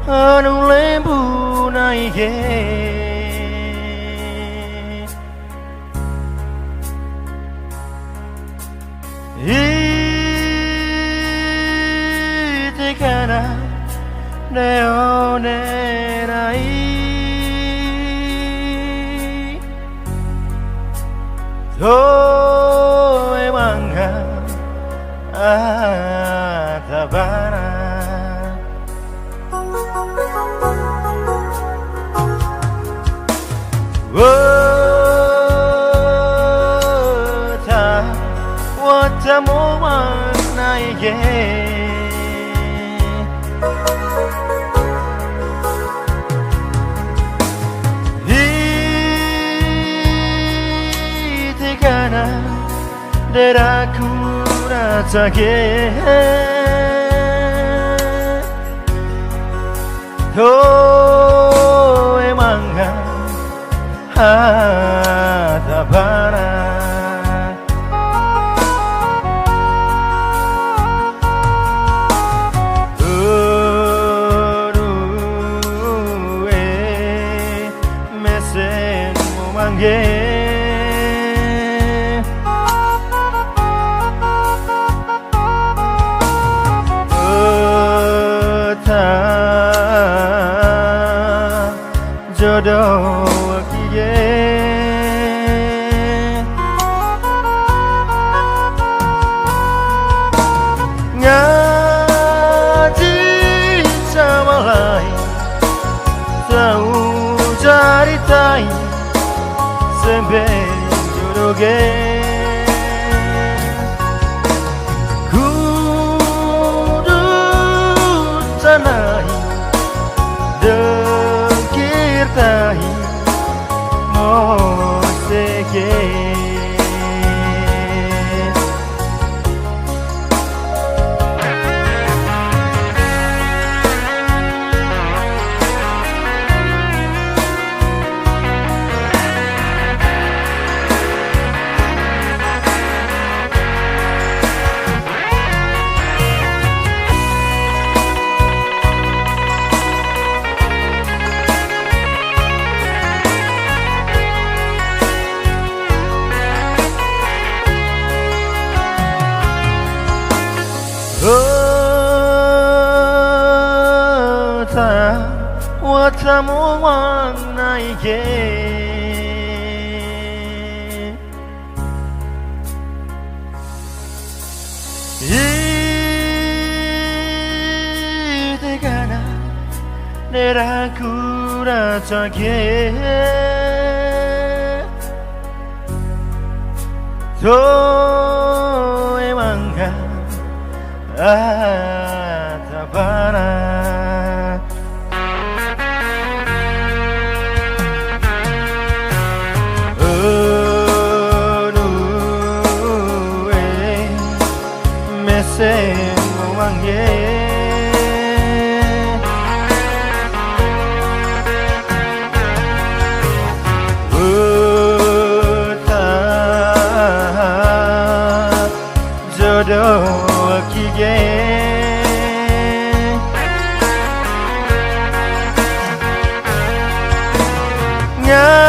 Anu lembu naike Itikana neonerai Toe mangga atabana Wata mo naige Itikana deraku ratsake Toe mangga atabana Jodoh kiye ngaji sama lain tahu caritai sembeng jodoh ge kudu tanai tahi moseke Watamu naike Itikana deraku ratsake Toe mangga atabana Mesemo mangge jodoh kige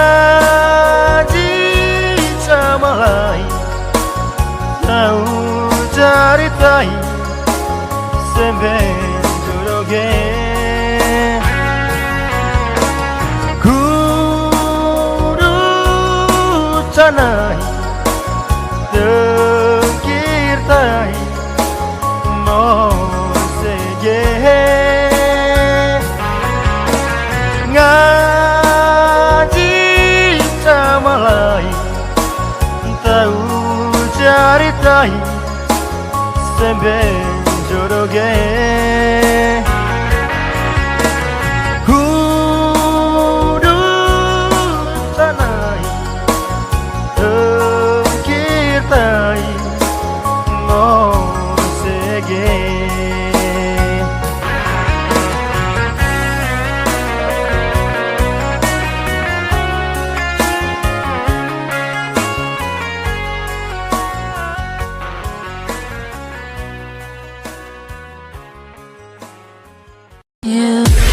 ngaji sama lain tahu caritai sembeng jodoh ge kudu tanai tengkir tai mosege ngaji sama lain tahu caritai sembeng jodoh ge kudu tanai tengkir tai mosege You